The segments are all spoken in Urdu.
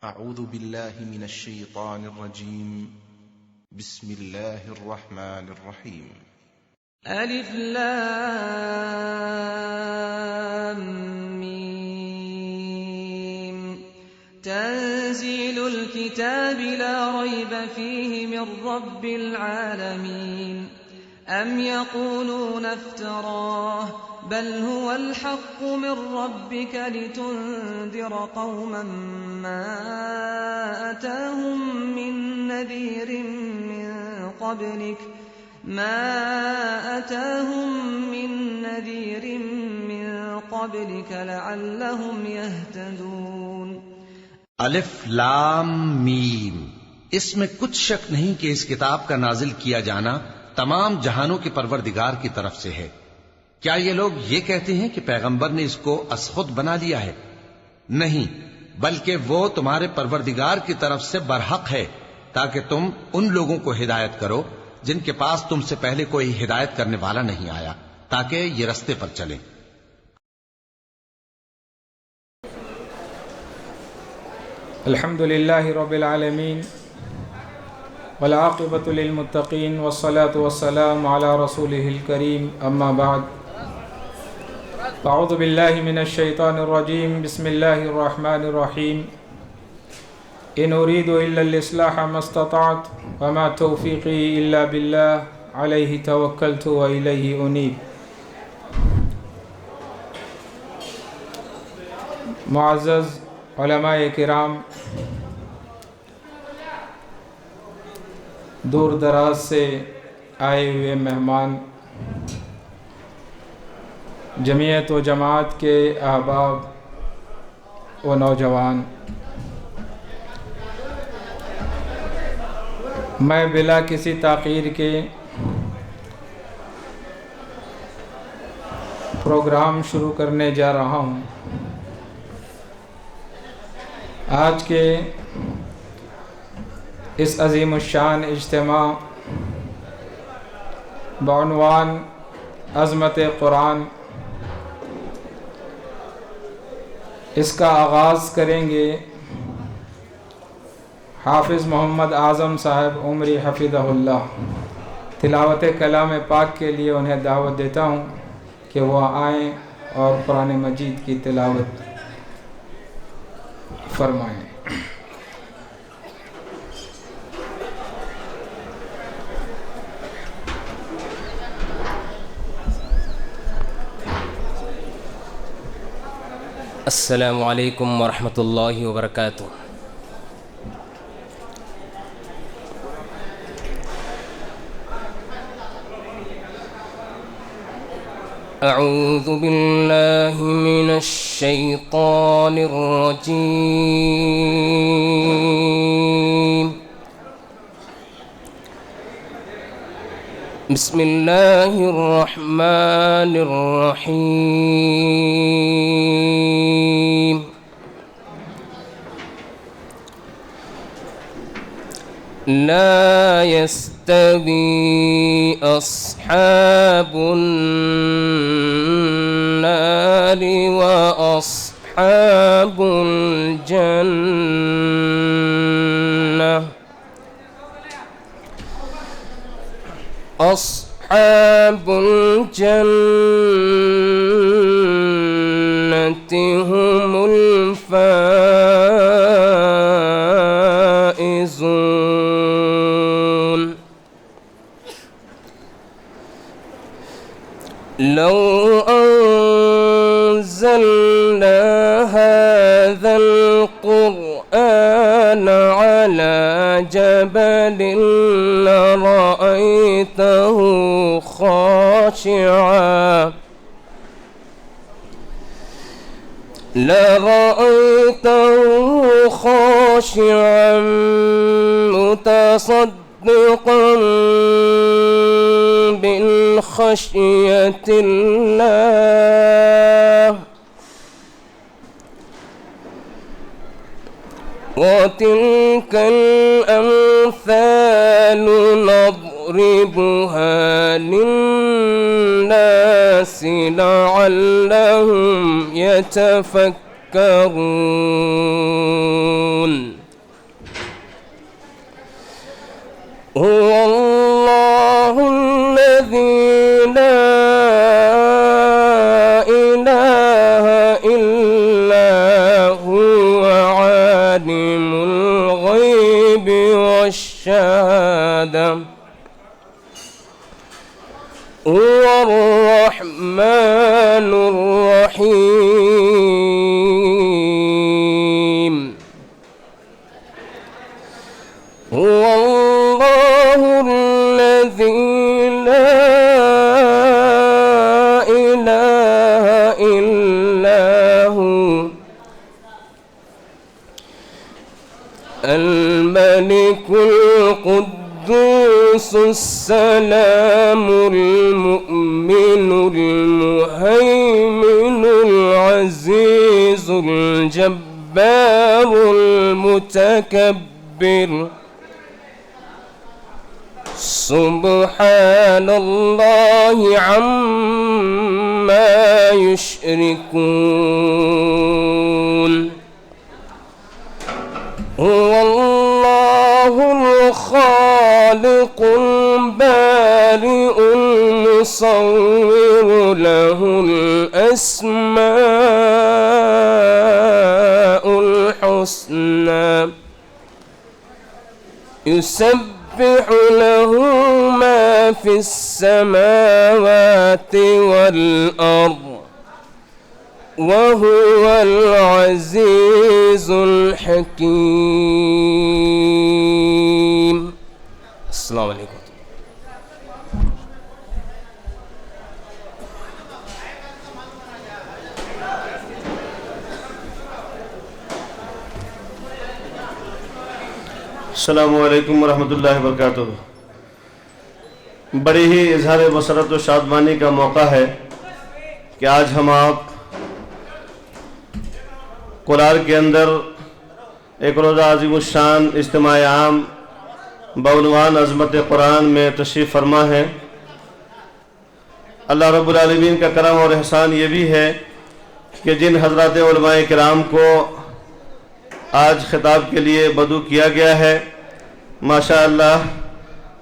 أعوذ بالله من الشيطان الرجيم. بسم الله الرحمن الرحيم. ألف لام ميم. تنزيل الكتاب لا ريب فيه من رب العالمين. أم يقولون افتراه بل هو الحق من ربك لتنذر قوما ما أتاهم من نذير من قبلك لعلهم يهتدون. الف لام میم. اس میں کچھ شک نہیں کہ اس کتاب کا نازل کیا جانا تمام جہانوں کے پروردگار کی طرف سے ہے. کیا یہ لوگ یہ کہتے ہیں کہ پیغمبر نے اس کو از خود بنا لیا ہے؟ نہیں، بلکہ وہ تمہارے پروردگار کی طرف سے برحق ہے تاکہ تم ان لوگوں کو ہدایت کرو جن کے پاس تم سے پہلے کوئی ہدایت کرنے والا نہیں آیا، تاکہ یہ رستے پر چلیں. الحمد للہ رب العالمین والعاقبۃ للمتقین والصلاة والسلام علی رسولہ الکریم. اما بعد، اعوذ باللہ من الشیطان الرجیم. بسم اللہ الرحمن الرحیم. ان اريد الا الاصلاح ما استطعت وما توفیقی الا باللہ علیہ توکلت والیہ انیب. معزز علماء کرام، دور دراز سے آئے ہوئے مہمان، جمعیت و جماعت کے احباب و نوجوان، میں بلا کسی تاخیر کے پروگرام شروع کرنے جا رہا ہوں. آج کے اس عظیم الشان اجتماع بعنوان عظمت قرآن، اس کا آغاز کریں گے حافظ محمد اعظم صاحب عمری حفظہ اللہ. تلاوت کلام پاک کے لیے انہیں دعوت دیتا ہوں کہ وہ آئیں اور قرآن مجید کی تلاوت فرمائیں. السلام علیکم ورحمۃ اللہ وبرکاتہ. اعوذ باللہ من الشیطان الرجیم. بسم اللہ الرحمن الرحیم. لا يستوي أصحاب النار وأصحاب الجنة. أصحاب الجنة هم الفائزون. لو أنزلنا هذا القرآن على جبل لرأيته خاشعا متصدقا من خشية الله. وتلك الأمثال نضربها للناس لعلهم يتفكرون. يتفكرون هو الله الذي لا إله إلا هو عالم الغيب والشهادة هو الرحمن الرحيم هو الله الذي لا إله إلا هو الملك القدوس السلام المؤمن المهيمن العزيز الجبار المتكبر سبحان الله عما يشركون هو الله الخالق البارئ المصور له الأسماء الحسنى يسبح له ما في السماوات والأرض وهو العزيز الحكيم. السلام علیکم. السلام علیکم ورحمۃ اللہ وبرکاتہ. بڑی ہی اظہار مسرت و شادمانی کا موقع ہے کہ آج ہم آپ کولار کے اندر ایک روزہ عظیم الشان اجتماع عام بعنوان عظمت قرآن میں تشریف فرما ہے. اللہ رب العالمین کا کرم اور احسان یہ بھی ہے کہ جن حضرات علماء کرام کو آج خطاب کے لیے بدعو کیا گیا ہے، ماشاء اللہ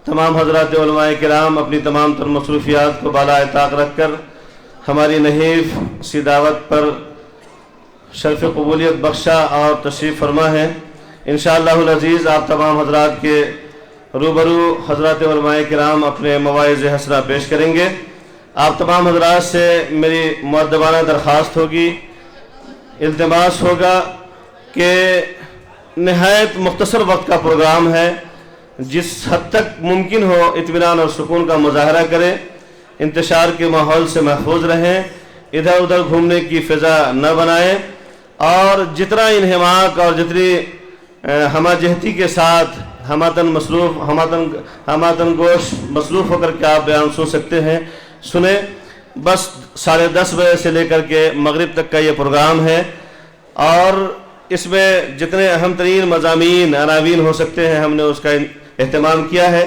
تمام حضرات علماء کرام اپنی تمام تر مصروفیات کو بالائے طاق رکھ کر ہماری نحیف سی دعوت پر شرف قبولیت بخشا اور تشریف فرما ہے. انشاءاللہ العزیز آپ تمام حضرات کے روبرو حضرات علماء کرام اپنے مواعظ حسنہ پیش کریں گے. آپ تمام حضرات سے میری مؤدبانہ درخواست ہوگی، التماس ہوگا کہ نہایت مختصر وقت کا پروگرام ہے، جس حد تک ممکن ہو اطمینان اور سکون کا مظاہرہ کریں، انتشار کے ماحول سے محفوظ رہیں، ادھر ادھر گھومنے کی فضا نہ بنائیں، اور جتنا انہماک اور جتنی ہمہ جہتی کے ساتھ ہماتن گوش مصروف ہو کر کے آپ بیان سن سکتے ہیں سنیں. بس 10:30 بجے سے لے کر کے مغرب تک کا یہ پروگرام ہے، اور اس میں جتنے اہم ترین مضامین عناوین ہو سکتے ہیں ہم نے اس کا اہتمام کیا ہے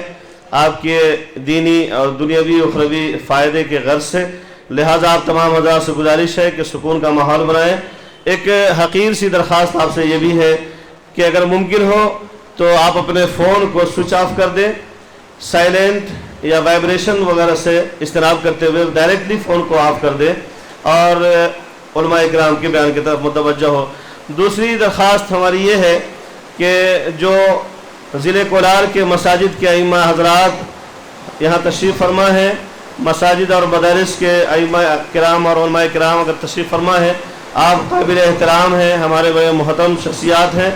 آپ کے دینی اور دنیاوی اخروی فائدے کے غرض سے. لہٰذا آپ تمام حضرات سے گزارش ہے کہ سکون کا ماحول بنائیں. ایک حقیر سی درخواست آپ سے یہ بھی ہے کہ اگر ممکن ہو تو آپ اپنے فون کو سوئچ آف کر دیں، سائلنٹ یا وائبریشن وغیرہ سے اجتناب کرتے ہوئے ڈائریکٹلی فون کو آف کر دیں اور علماء اکرام کے بیان کی طرف متوجہ ہو. دوسری درخواست ہماری یہ ہے کہ جو ضلع کولار کے مساجد کے ائمہ حضرات یہاں تشریف فرما ہے، مساجد اور مدارس کے ائمہ کرام اور علماء کرام اگر تشریف فرما ہے، آپ قابل احترام ہیں، ہمارے بڑے محترم شخصیات ہیں.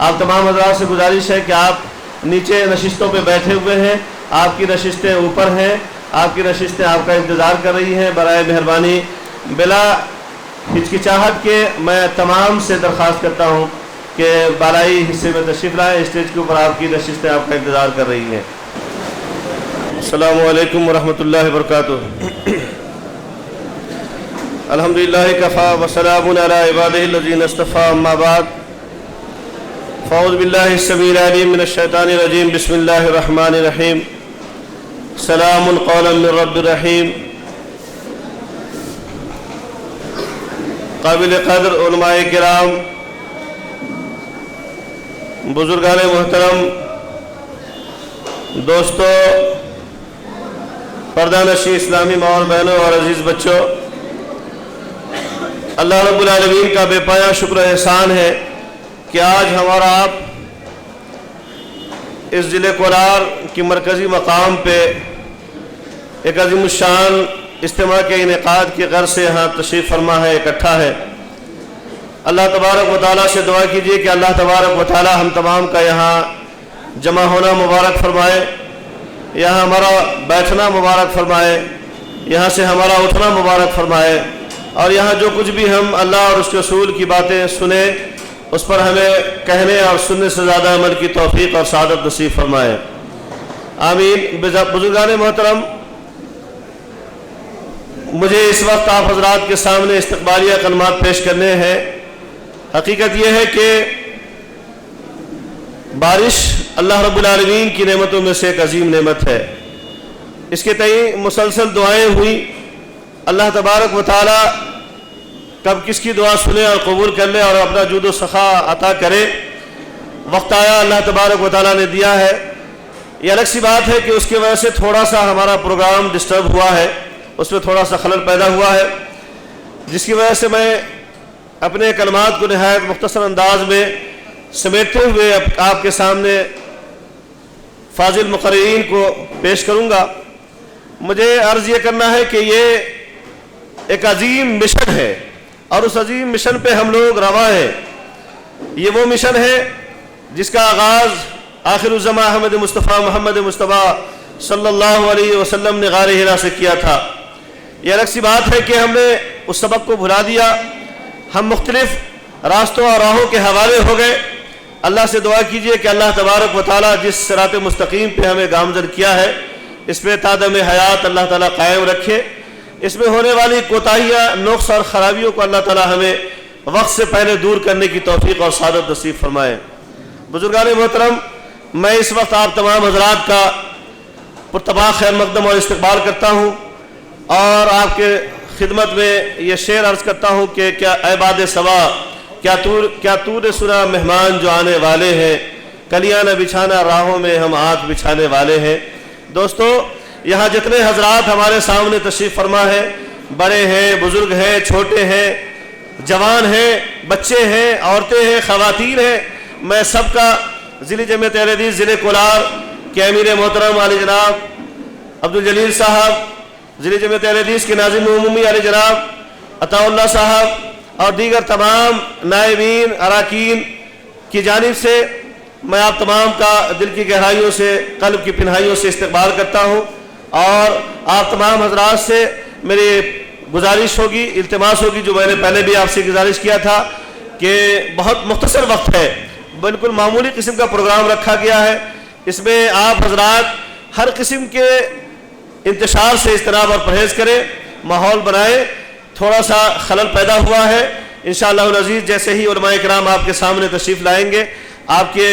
آپ تمام حضرات سے گزارش ہے کہ آپ نیچے نشستوں پہ بیٹھے ہوئے ہیں، آپ کی نشستیں اوپر ہیں، آپ کی نشستیں آپ کا انتظار کر رہی ہیں. برائے مہربانی بلا ہچکچاہٹ کے میں تمام سے درخواست کرتا ہوں کہ بالائی حصے میں تشریف لائیں. اسٹیج کے اوپر آپ کی نشستیں آپ کا انتظار کر رہی ہیں. السلام علیکم ورحمۃ اللہ وبرکاتہ. الحمدللہ کفا وسلام علی عبادہ الذین اصطفیٰ، اما بعد فاعوذ باللہ السمیع العلیم من الشیطان الرجیم. بسم اللہ الرحمن الرحیم. سلام قولا من رب رحیم. قابل قدر علماء کرام، بزرگان محترم، دوستو، پردہ نشین اسلامی ماں اور بہنوں اور عزیز بچوں، اللہ رب العالمین کا بے پایا شکر و احسان ہے کہ آج ہمارا آپ اس ضلع کولار کی مرکزی مقام پہ ایک عظیم الشان اجتماع کے انعقاد کی غرض سے یہاں تشریف فرما ہے، اکٹھا ہے۔ اللہ تبارک و تعالیٰ سے دعا کیجیے کہ اللہ تبارک و تعالیٰ ہم تمام کا یہاں جمع ہونا مبارک فرمائے، یہاں ہمارا بیٹھنا مبارک فرمائے، یہاں سے ہمارا اٹھنا مبارک فرمائے، اور یہاں جو کچھ بھی ہم اللہ اور اس کے رسول کی باتیں سنیں اس پر ہمیں کہنے اور سننے سے زیادہ عمل کی توفیق اور سعادت نصیب فرمائے، آمین۔ بزرگان محترم، مجھے اس وقت آپ حضرات کے سامنے استقبالیہ کلمات پیش کرنے ہیں۔ حقیقت یہ ہے کہ بارش اللہ رب العالمین کی نعمتوں میں سے ایک عظیم نعمت ہے، اس کے تئیں مسلسل دعائیں ہوئی۔ اللہ تبارک و تعالی کب کس کی دعا سنے اور قبول کر لے اور اپنا جود و سخا عطا کرے، وقت آیا اللہ تبارک و تعالی نے دیا ہے۔ یہ الگ سی بات ہے کہ اس کی وجہ سے تھوڑا سا ہمارا پروگرام ڈسٹرب ہوا ہے، اس میں تھوڑا سا خلل پیدا ہوا ہے، جس کی وجہ سے میں اپنے کلمات کو نہایت مختصر انداز میں سمیٹتے ہوئے آپ کے سامنے فاضل مقررین کو پیش کروں گا۔ مجھے عرض یہ کرنا ہے کہ یہ ایک عظیم مشن ہے اور اس عظیم مشن پہ ہم لوگ رواں ہیں۔ یہ وہ مشن ہے جس کا آغاز آخر الزماں احمد مصطفیٰ محمد مصطفیٰ صلی اللہ علیہ وسلم نے غار حرا سے کیا تھا۔ یہ الگ سی بات ہے کہ ہم نے اس سبق کو بھلا دیا، ہم مختلف راستوں اور راہوں کے حوالے ہو گئے۔ اللہ سے دعا کیجئے کہ اللہ تبارک و تعالیٰ جس صراط مستقیم پہ ہمیں گامزن کیا ہے اس پہ تادم حیات اللہ تعالیٰ قائم رکھے، اس میں ہونے والی کوتاہیاں، نقص اور خرابیوں کو اللہ تعالیٰ ہمیں وقت سے پہلے دور کرنے کی توفیق اور سعادت نصیب فرمائے۔ بزرگان محترم، میں اس وقت آپ تمام حضرات کا پرتپاک خیر مقدم اور استقبال کرتا ہوں اور آپ کے خدمت میں یہ شعر عرض کرتا ہوں کہ کیا اے باد سوا، کیا تو نے سنا مہمان جو آنے والے ہیں، کلیاں نہ بچھانا راہوں میں ہم آنکھ بچھانے والے ہیں۔ دوستو، یہاں جتنے حضرات ہمارے سامنے تشریف فرما ہیں، بڑے ہیں، بزرگ ہیں، چھوٹے ہیں، جوان ہیں، بچے ہیں، عورتیں ہیں، خواتین ہیں، میں سب کا ضلع جمعیت اہل حدیث ضلع کولار کے امیر محترم علی جناب عبدالجلیل صاحب، ضلع جمعیت اہل حدیث کے ناظم عمومی علی جناب عطا اللہ صاحب اور دیگر تمام نائبین اراکین کی جانب سے میں آپ تمام کا دل کی گہرائیوں سے، قلب کی پنہائیوں سے استقبال کرتا ہوں، اور آپ تمام حضرات سے میری گزارش ہوگی، التماس ہوگی، جو میں نے پہلے بھی آپ سے گزارش کیا تھا کہ بہت مختصر وقت ہے، بالکل معمولی قسم کا پروگرام رکھا گیا ہے، اس میں آپ حضرات ہر قسم کے انتشار سے اجتناب اور پرہیز کریں، ماحول بنائیں۔ تھوڑا سا خلل پیدا ہوا ہے، انشاءاللہ العزیز جیسے ہی علماء کرام آپ کے سامنے تشریف لائیں گے، آپ کے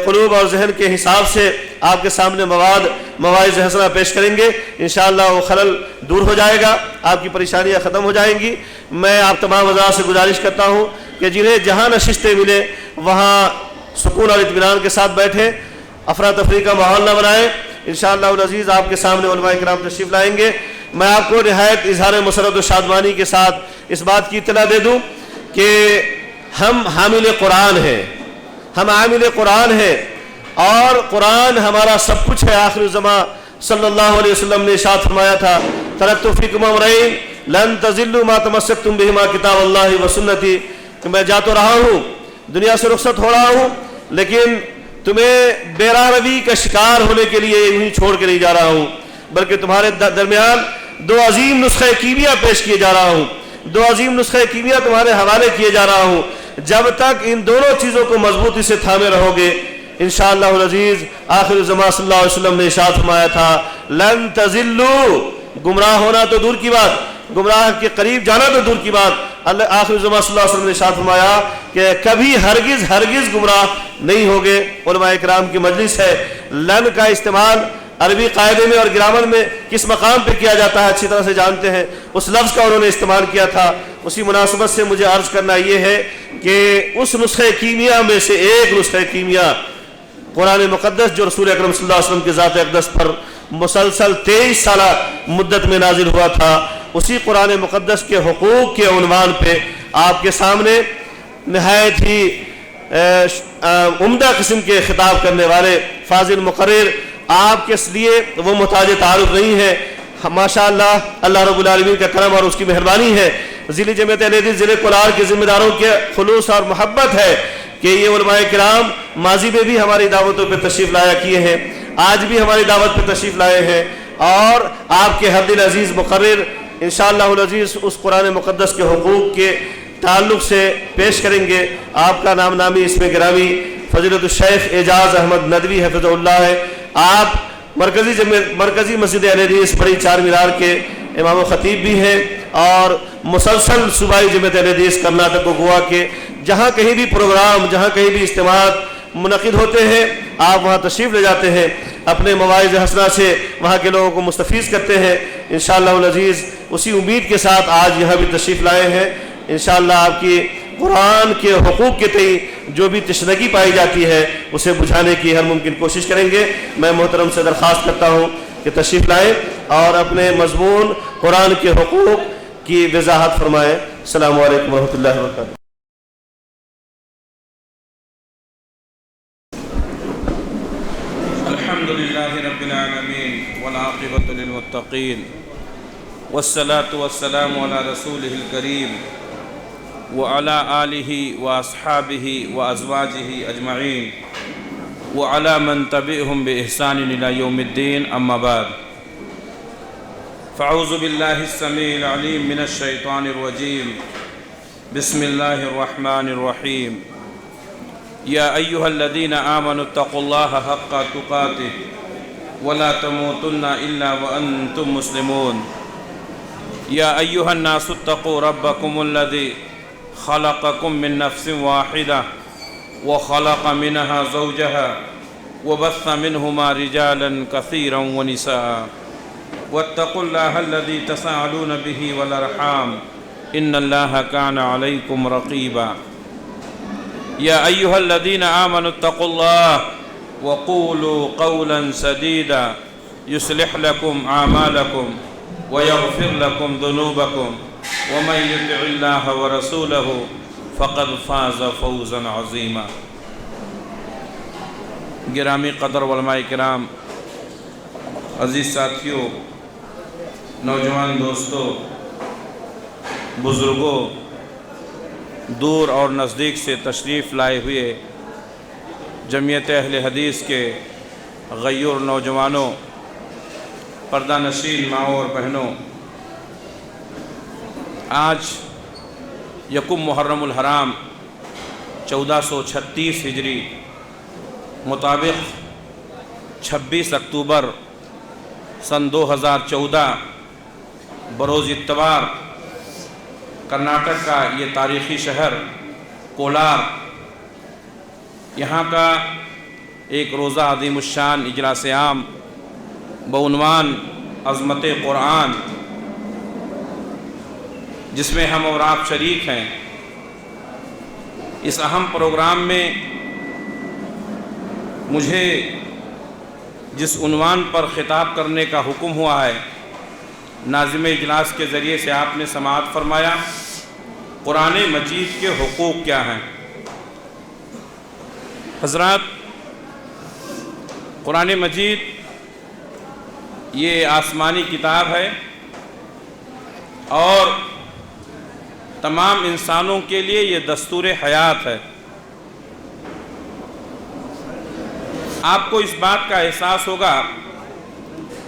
قلوب اور ذہن کے حساب سے آپ کے سامنے مواعظ حسنہ پیش کریں گے، انشاءاللہ وہ خلل دور ہو جائے گا، آپ کی پریشانیاں ختم ہو جائیں گی۔ میں آپ تمام حضرات سے گزارش کرتا ہوں کہ جنہیں جہاں نشستیں ملے وہاں سکون اور اطمینان کے ساتھ بیٹھیں، افراتفری کا ماحول نہ بنائیں۔ انشاءاللہ العزیز آپ کے سامنے علماء کرام تشریف لائیں گے۔ میں آپ کو نہایت اظہار مسرت و شادمانی کے ساتھ اس بات کی اطلاع دے دوں کہ ہم حامل قرآن ہیں، ہم عامل قرآن ہیں، اور قرآن ہمارا سب کچھ ہے۔ آخر الزماں صلی اللہ علیہ وسلم نے ارشاد فرمایا تھا، ترکت فیکم امرین لن تضلوا ما تمسکتم بہما کتاب اللہ و سنتی، کہ میں جا تو رہا ہوں، دنیا سے رخصت ہو رہا ہوں، لیکن تمہیں بے راہ روی کا شکار ہونے کے لیے یہیں چھوڑ کے نہیں جا رہا ہوں، بلکہ تمہارے درمیان دو عظیم نسخہ کیمیا پیش کیے جا رہا ہوں، دو عظیم نسخہ کیمیا تمہارے حوالے کیے جا رہا ہوں۔ جب تک ان دونوں چیزوں کو مضبوطی سے تھامے رہو گے، انشاءاللہ العزیز آخر الزمان صلی اللہ علیہ وسلم نے ارشاد فرمایا تھا، لن تضلوا، گمراہ ہونا تو دور کی بات، گمراہ کے قریب جانا تو دور کی بات، آخر الزمان صلی اللہ علیہ وسلم نے ارشاد فرمایا کہ کبھی ہرگز گمراہ نہیں ہوگے۔ علماء کرام کی مجلس ہے، لن کا استعمال عربی قاعدے میں اور گرامر میں کس مقام پہ کیا جاتا ہے اچھی طرح سے جانتے ہیں، اس لفظ کا انہوں نے استعمال کیا تھا۔ اسی مناسبت سے مجھے عرض کرنا یہ ہے کہ اس نسخہ کیمیا میں سے ایک نسخہ کیمیا قرآن مقدس جو رسول اکرم صلی اللہ علیہ وسلم کے ذات اقدس پر مسلسل 23 سالہ مدت میں نازل ہوا تھا، اسی قرآن مقدس کے حقوق کے عنوان پہ آپ کے سامنے نہایت ہی عمدہ قسم کے خطاب کرنے والے فاضل مقرر آپ کے لیے وہ محتاج تعارف نہیں ہے۔ ماشاءاللہ اللہ رب العالمین کا کرم اور اس کی مہربانی ہے، ضلع جمعیت اہل حدیث ضلع کولار کے ذمہ داروں کے خلوص اور محبت ہے کہ یہ علماء کرام ماضی میں بھی ہماری دعوتوں پہ تشریف لایا کیے ہیں، آج بھی ہماری دعوت پہ تشریف لائے ہیں، اور آپ کے ہر دل عزیز مقرر انشاءاللہ العزیز اس قرآن مقدس کے حقوق کے تعلق سے پیش کریں گے۔ آپ کا نام نامی اسم گرامی فضیلت الشیخ اعجاز احمد ندوی حفظہ اللہ ہے۔ آپ مرکزی مسجد اہل حدیث بڑی چار مینار کے امام و خطیب بھی ہیں، اور مسلسل صوبائی جمعیت اہل حدیث کرناٹک و گوا کے جہاں کہیں بھی پروگرام، جہاں کہیں بھی اجتماعات منعقد ہوتے ہیں آپ وہاں تشریف لے جاتے ہیں، اپنے مواعظ حسنہ سے وہاں کے لوگوں کو مستفیض کرتے ہیں۔ انشاءاللہ العزیز اسی امید کے ساتھ آج یہاں بھی تشریف لائے ہیں۔ انشاءاللہ آپ کی قرآن کے حقوق کے تئیں جو بھی تشنگی پائی جاتی ہے اسے بجھانے کی ہر ممکن کوشش کریں گے۔ میں محترم سے درخواست کرتا ہوں کہ تشریف لائیں اور اپنے مضمون قرآن کے حقوق کی وضاحت فرمائیں۔ السلام علیکم ورحمۃ اللہ وبرکاتہ۔ الحمد لله رب العالمين والعاقبة للمتقين والصلاة والسلام على رسوله الكريم وعلى آله وأصحابه وأزواجه أجمعين وعلى من تبعهم بإحسان إلى يوم الدين، أما بعد، فأعوذ بالله السميع العليم من الشيطان الرجيم، بسم الله الرحمن الرحيم، يا أيها الذين آمنوا اتقوا الله حق تقاته ولا تموتن إلا وأنتم مسلمون، يا أيها الناس اتقوا ربكم الذي خلقكم من نفس واحدة وخلق منها زوجها وبث منهما رجالا كثيرا ونساء، واتقوا الله الذي تساءلون به والأرحام إن الله كان عليكم رقيبا، يا أيها الذين آمنوا اتقوا الله وقولوا قولا سديدا يصلح لكم أعمالكم ويغفر لكم ذنوبكم ومن يطع الله ورسوله فقد فاز فوزا عظيما۔ گرامی قدر علماء کرام، عزیز ساتھیوں، نوجوان دوستوں، بزرگوں، دور اور نزدیک سے تشریف لائے ہوئے جمعیت اہل حدیث کے غیور نوجوانوں، پردہ نشین ماؤں اور بہنوں، آج یکم محرم الحرام 1436 ہجری مطابق 26 اکتوبر سن 2014 بروز اتوار کرناٹک کا یہ تاریخی شہر کولار، یہاں کا ایک روزہ عظیم الشان اجلاس عام بعنوان عظمت قرآن، جس میں ہم اور آپ شریک ہیں، اس اہم پروگرام میں مجھے جس عنوان پر خطاب کرنے کا حکم ہوا ہے، ناظم اجلاس کے ذریعے سے آپ نے سماعت فرمایا، قرآن مجید کے حقوق کیا ہیں۔ حضرات، قرآن مجید یہ آسمانی کتاب ہے اور تمام انسانوں کے لیے یہ دستور حیات ہے۔ آپ کو اس بات کا احساس ہوگا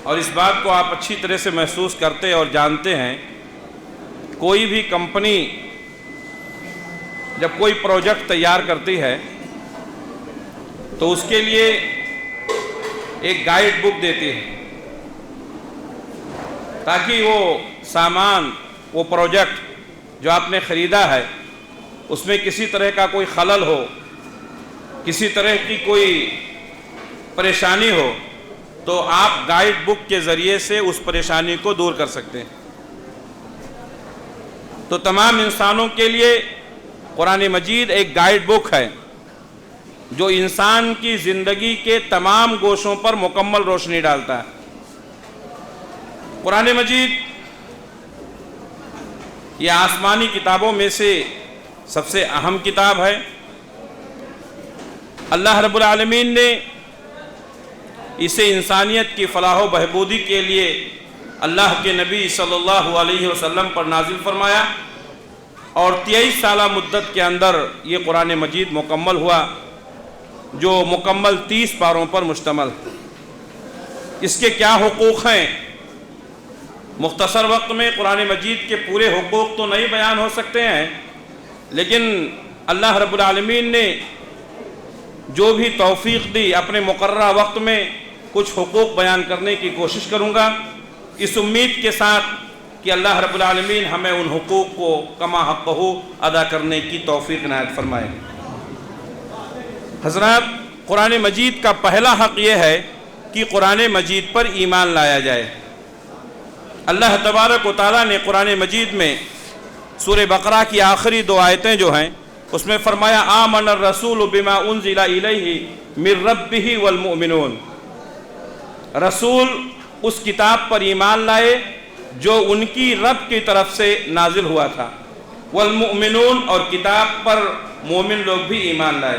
اور اس بات کو آپ اچھی طرح سے محسوس کرتے اور جانتے ہیں، کوئی بھی کمپنی جب کوئی پروجیکٹ تیار کرتی ہے تو اس کے لیے ایک گائیڈ بک دیتی ہے تاکہ وہ سامان، وہ پروجیکٹ جو آپ نے خریدا ہے، اس میں کسی طرح کا کوئی خلل ہو، کسی طرح کی کوئی پریشانی ہو تو آپ گائیڈ بک کے ذریعے سے اس پریشانی کو دور کر سکتے ہیں۔ تو تمام انسانوں کے لیے قرآن مجید ایک گائیڈ بک ہے جو انسان کی زندگی کے تمام گوشوں پر مکمل روشنی ڈالتا ہے۔ قرآن مجید یہ آسمانی کتابوں میں سے سب سے اہم کتاب ہے۔ اللہ رب العالمین نے اسے انسانیت کی فلاح و بہبودی کے لیے اللہ کے نبی صلی اللہ علیہ وسلم پر نازل فرمایا، اور 23 سالہ مدت کے اندر یہ قرآن مجید مکمل ہوا، جو مکمل 30 پاروں پر مشتمل۔ اس کے کیا حقوق ہیں؟ مختصر وقت میں قرآن مجید کے پورے حقوق تو نہیں بیان ہو سکتے ہیں، لیکن اللہ رب العالمین نے جو بھی توفیق دی اپنے مقررہ وقت میں کچھ حقوق بیان کرنے کی کوشش کروں گا، اس امید کے ساتھ کہ اللہ رب العالمین ہمیں ان حقوق کو کما حقہ ادا کرنے کی توفیق عنایت فرمائے۔ حضرات، قرآن مجید کا پہلا حق یہ ہے کہ قرآن مجید پر ایمان لایا جائے۔ اللہ تبارک و تعالیٰ نے قرآن مجید میں سورہ بقرہ کی آخری 2 آیتیں جو ہیں اس میں فرمایا آمن الرسول بما انزل الیہ من ربہ والمؤمنون، رسول اس کتاب پر ایمان لائے جو ان کی رب کی طرف سے نازل ہوا تھا، والمؤمنون، اور کتاب پر مومن لوگ بھی ایمان لائے۔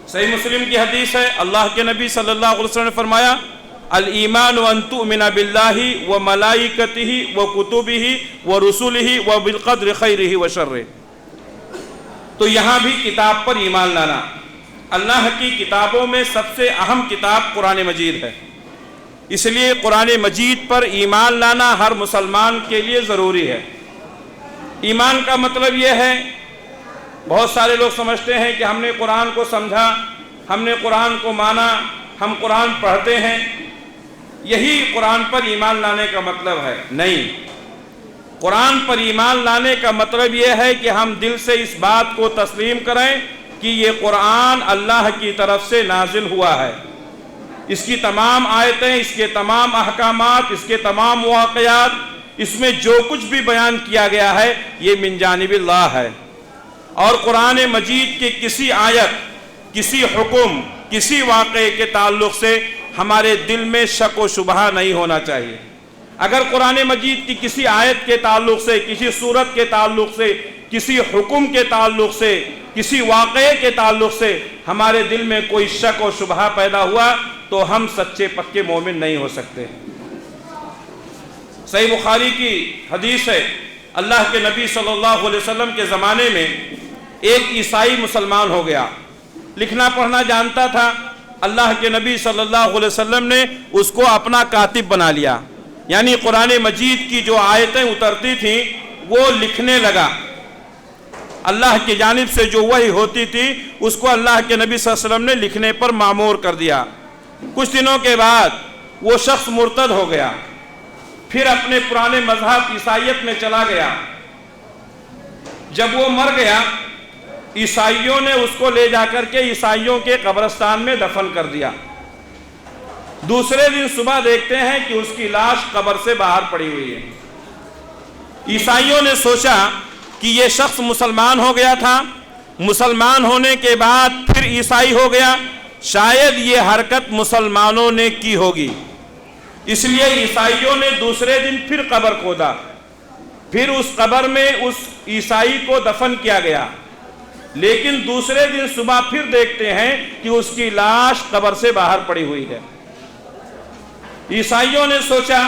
صحیح مسلم کی حدیث ہے، اللہ کے نبی صلی اللہ علیہ وسلم نے فرمایا الایمان ان تؤمن باللہ وملائکتہ وکتبہ ورسلہ وبالقدر خیرہ وشرہ۔ تو یہاں بھی کتاب پر ایمان لانا، اللہ کی کتابوں میں سب سے اہم کتاب قرآن مجید ہے، اس لیے قرآن مجید پر ایمان لانا ہر مسلمان کے لیے ضروری ہے۔ ایمان کا مطلب یہ ہے، بہت سارے لوگ سمجھتے ہیں کہ ہم نے قرآن کو سمجھا، ہم نے قرآن کو مانا، ہم قرآن پڑھتے ہیں، یہی قرآن پر ایمان لانے کا مطلب ہے۔ نہیں، قرآن پر ایمان لانے کا مطلب یہ ہے کہ ہم دل سے اس بات کو تسلیم کریں کہ یہ قرآن اللہ کی طرف سے نازل ہوا ہے، اس کی تمام آیتیں، اس کے تمام احکامات، اس کے تمام واقعات، اس میں جو کچھ بھی بیان کیا گیا ہے یہ من جانب اللہ ہے، اور قرآن مجید کے کسی آیت، کسی حکم، کسی واقعے کے تعلق سے ہمارے دل میں شک و شبہ نہیں ہونا چاہیے۔ اگر قرآن مجید کی کسی آیت کے تعلق سے، کسی صورت کے تعلق سے، کسی حکم کے تعلق سے، کسی واقعے کے تعلق سے ہمارے دل میں کوئی شک و شبہ پیدا ہوا تو ہم سچے پکے مومن نہیں ہو سکتے۔ صحیح بخاری کی حدیث ہے، اللہ کے نبی صلی اللہ علیہ وسلم کے زمانے میں ایک عیسائی مسلمان ہو گیا، لکھنا پڑھنا جانتا تھا۔ اللہ کے نبی صلی اللہ علیہ وسلم نے اس کو اپنا کاتب بنا لیا، یعنی قرآن مجید کی جو آیتیں اترتی تھیں وہ لکھنے لگا، اللہ کی جانب سے جو وحی ہوتی تھی اس کو اللہ کے نبی صلی اللہ علیہ وسلم نے لکھنے پر مامور کر دیا۔ کچھ دنوں کے بعد وہ شخص مرتد ہو گیا، پھر اپنے پرانے مذہب عیسائیت میں چلا گیا۔ جب وہ مر گیا، عیسائیوں نے اس کو لے جا کر کے عیسائیوں کے قبرستان میں دفن کر دیا۔ دوسرے دن صبح دیکھتے ہیں کہ اس کی لاش قبر سے باہر پڑی ہوئی ہے۔ عیسائیوں نے سوچا کہ یہ شخص مسلمان ہو گیا تھا، مسلمان ہونے کے بعد پھر عیسائی ہو گیا، شاید یہ حرکت مسلمانوں نے کی ہوگی، اس لیے عیسائیوں نے دوسرے دن پھر قبر کھودا، پھر اس قبر میں اس عیسائی کو دفن کیا گیا، لیکن دوسرے دن صبح پھر دیکھتے ہیں کہ اس کی لاش قبر سے باہر پڑی ہوئی ہے۔ عیسائیوں نے سوچا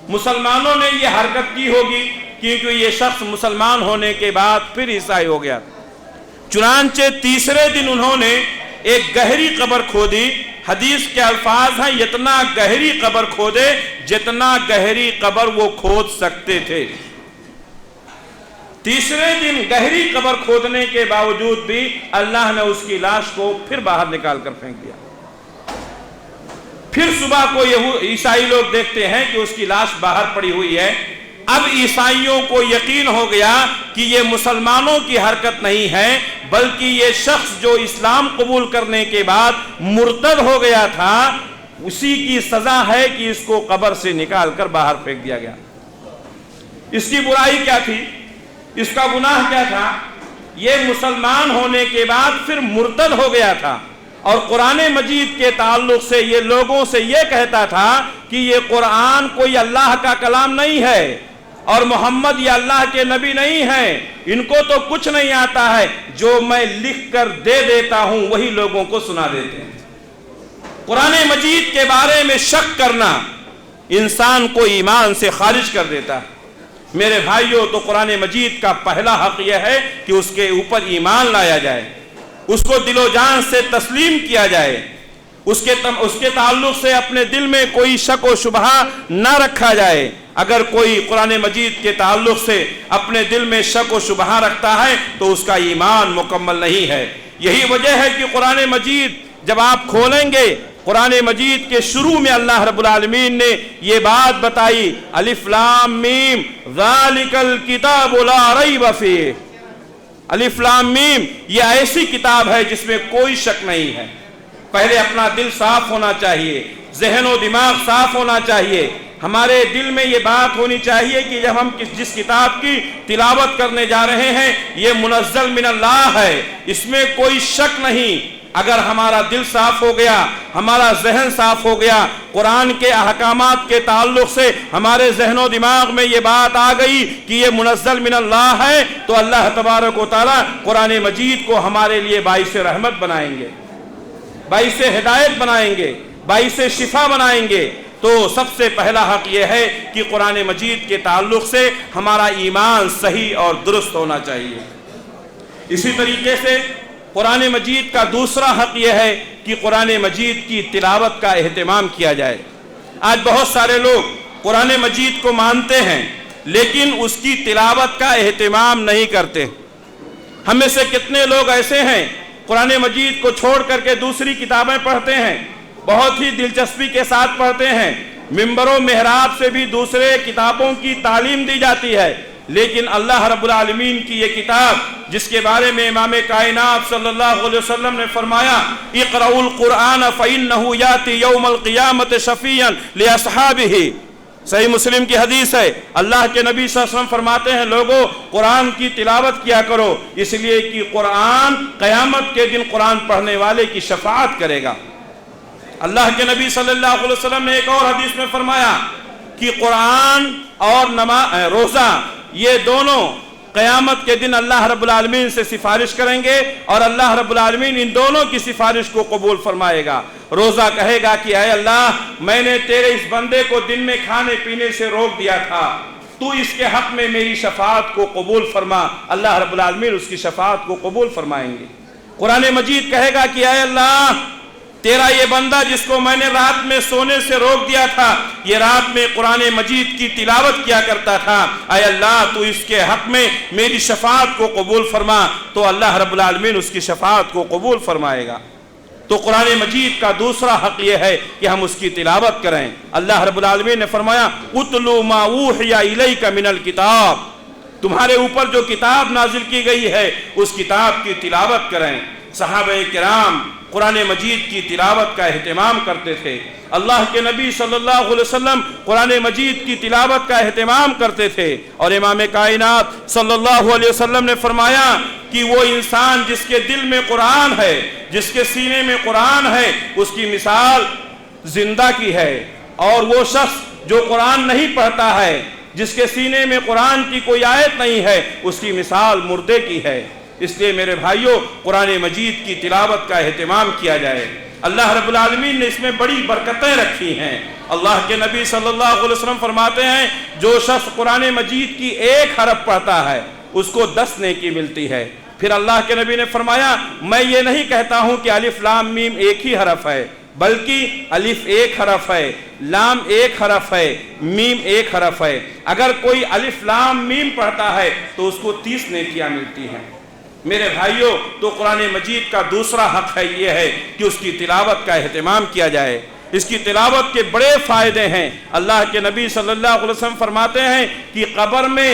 مسلمانوں نے یہ حرکت کی ہوگی کیونکہ یہ شخص مسلمان ہونے کے بعد پھر عیسائی ہو گیا۔ چنانچہ تیسرے دن انہوں نے ایک گہری قبر کھودی۔ حدیث کے الفاظ ہیں اتنا گہری قبر کھودے جتنا گہری قبر وہ کھود سکتے تھے۔ تیسرے دن گہری قبر کھودنے کے باوجود بھی اللہ نے اس کی لاش کو پھر باہر نکال کر پھینک دیا۔ پھر صبح کو عیسائی لوگ دیکھتے ہیں کہ اس کی لاش باہر پڑی ہوئی ہے۔ اب عیسائیوں کو یقین ہو گیا کہ یہ مسلمانوں کی حرکت نہیں ہے، بلکہ یہ شخص جو اسلام قبول کرنے کے بعد مرتد ہو گیا تھا، اسی کی سزا ہے کہ اس کو قبر سے نکال کر باہر پھینک دیا گیا۔ اس کی برائی کیا تھی؟ اس کا گناہ کیا تھا؟ یہ مسلمان ہونے کے بعد پھر مرتد ہو گیا تھا، اور قرآن مجید کے تعلق سے یہ لوگوں سے یہ کہتا تھا کہ یہ قرآن کوئی اللہ کا کلام نہیں ہے اور محمد یہ اللہ کے نبی نہیں ہیں، ان کو تو کچھ نہیں آتا ہے، جو میں لکھ کر دے دیتا ہوں وہی لوگوں کو سنا دیتے ہیں۔ قرآن مجید کے بارے میں شک کرنا انسان کو ایمان سے خارج کر دیتا ہے۔ میرے بھائیوں، تو قرآن مجید کا پہلا حق یہ ہے کہ اس کے اوپر ایمان لایا جائے، اس کو دل و جان سے تسلیم کیا جائے، اس کے تعلق سے اپنے دل میں کوئی شک و شبہ نہ رکھا جائے۔ اگر کوئی قرآن مجید کے تعلق سے اپنے دل میں شک و شبہ رکھتا ہے تو اس کا ایمان مکمل نہیں ہے۔ یہی وجہ ہے کہ قرآن مجید جب آپ کھولیں گے، قرآن مجید کے شروع میں اللہ رب العالمین نے یہ بات بتائی، الف لام میم ذالک الکتاب لا ریب فیہ۔ الف لام میم یہ ایسی کتاب ہے جس میں کوئی شک نہیں ہے۔ پہلے اپنا دل صاف ہونا چاہیے، ذہن و دماغ صاف ہونا چاہیے، ہمارے دل میں یہ بات ہونی چاہیے کہ جب ہم جس کتاب کی تلاوت کرنے جا رہے ہیں یہ منزل من اللہ ہے، اس میں کوئی شک نہیں۔ اگر ہمارا دل صاف ہو گیا، ہمارا ذہن صاف ہو گیا، قرآن کے احکامات کے تعلق سے ہمارے ذہن و دماغ میں یہ بات آ گئی کہ یہ منزل من اللہ ہے، تو اللہ تبارک و تعالی قرآن مجید کو ہمارے لیے باعث رحمت بنائیں گے، باعث ہدایت بنائیں گے، باعث شفا بنائیں گے۔ تو سب سے پہلا حق یہ ہے کہ قرآن مجید کے تعلق سے ہمارا ایمان صحیح اور درست ہونا چاہیے۔ اسی طریقے سے قرآن مجید کا دوسرا حق یہ ہے کہ قرآن مجید کی تلاوت کا اہتمام کیا جائے۔ آج بہت سارے لوگ قرآن مجید کو مانتے ہیں لیکن اس کی تلاوت کا اہتمام نہیں کرتے۔ ہم میں سے کتنے لوگ ایسے ہیں قرآن مجید کو چھوڑ کر کے دوسری کتابیں پڑھتے ہیں، بہت ہی دلچسپی کے ساتھ پڑھتے ہیں، منبر و محراب سے بھی دوسرے کتابوں کی تعلیم دی جاتی ہے، لیکن اللہ رب العالمین کی یہ کتاب جس کے بارے میں امام کائنات صلی اللہ علیہ وسلم نے فرمایا اقرؤوا القرآن فإنہ یاتی یوم القیامت شفیعا لأصحابہ، صحیح مسلم کی حدیث ہے، اللہ کے نبی صلی اللہ علیہ وسلم فرماتے ہیں لوگوں قرآن کی تلاوت کیا کرو، اس لیے کہ قرآن قیامت کے دن قرآن پڑھنے والے کی شفاعت کرے گا۔ اللہ کے نبی صلی اللہ علیہ وسلم نے ایک اور حدیث میں فرمایا کہ قرآن اور روزہ یہ دونوں قیامت کے دن اللہ رب العالمین سے سفارش کریں گے اور اللہ رب العالمین ان دونوں کی سفارش کو قبول فرمائے گا۔ روزہ کہے گا کہ اے اللہ میں نے تیرے اس بندے کو دن میں کھانے پینے سے روک دیا تھا، تو اس کے حق میں میری شفاعت کو قبول فرما، اللہ رب العالمین اس کی شفاعت کو قبول فرمائیں گے۔ قرآن مجید کہے گا کہ اے اللہ تیرا یہ بندہ جس کو میں نے رات میں سونے سے روک دیا تھا، یہ رات میں قرآن مجید کی تلاوت کیا کرتا تھا، اے اللہ تو اس کے حق میں میری شفاعت کو قبول فرما، تو اللہ رب العالمین اس کی شفاعت کو قبول فرمائے گا۔ تو قرآن مجید کا دوسرا حق یہ ہے کہ ہم اس کی تلاوت کریں۔ اللہ رب العالمین نے فرمایا اتلو ما اوحی الیک من الکتاب، تمہارے اوپر جو کتاب نازل کی گئی ہے اس کتاب کی تلاوت کریں۔ صحابہ کرام قرآن مجید کی تلاوت کا اہتمام کرتے تھے، اللہ کے نبی صلی اللہ علیہ وسلم قرآن مجید کی تلاوت کا اہتمام کرتے تھے، اور امام کائنات صلی اللہ علیہ وسلم نے فرمایا کہ وہ انسان جس کے دل میں قرآن ہے، جس کے سینے میں قرآن ہے، اس کی مثال زندہ کی ہے، اور وہ شخص جو قرآن نہیں پڑھتا ہے، جس کے سینے میں قرآن کی کوئی آیت نہیں ہے، اس کی مثال مردے کی ہے۔ اس لیے میرے بھائیوں قرآن مجید کی تلاوت کا اہتمام کیا جائے۔ اللہ رب العالمین نے اس میں بڑی برکتیں رکھی ہیں۔ اللہ کے نبی صلی اللہ علیہ وسلم فرماتے ہیں جو شخص قرآن مجید کی ایک حرف پڑھتا ہے اس کو 10 نیکی ملتی ہے۔ پھر اللہ کے نبی نے فرمایا میں یہ نہیں کہتا ہوں کہ الف لام میم ایک ہی حرف ہے، بلکہ الف ایک حرف ہے، لام ایک حرف ہے، میم ایک حرف ہے۔ اگر کوئی الف لام میم پڑھتا ہے تو اس کو 30 نیکیاں ملتی ہیں۔ میرے بھائیوں تو قرآن مجید کا دوسرا حق ہے یہ ہے کہ اس کی تلاوت کا اہتمام کیا جائے۔ اس کی تلاوت کے بڑے فائدے ہیں۔ اللہ کے نبی صلی اللہ علیہ وسلم فرماتے ہیں کہ قبر میں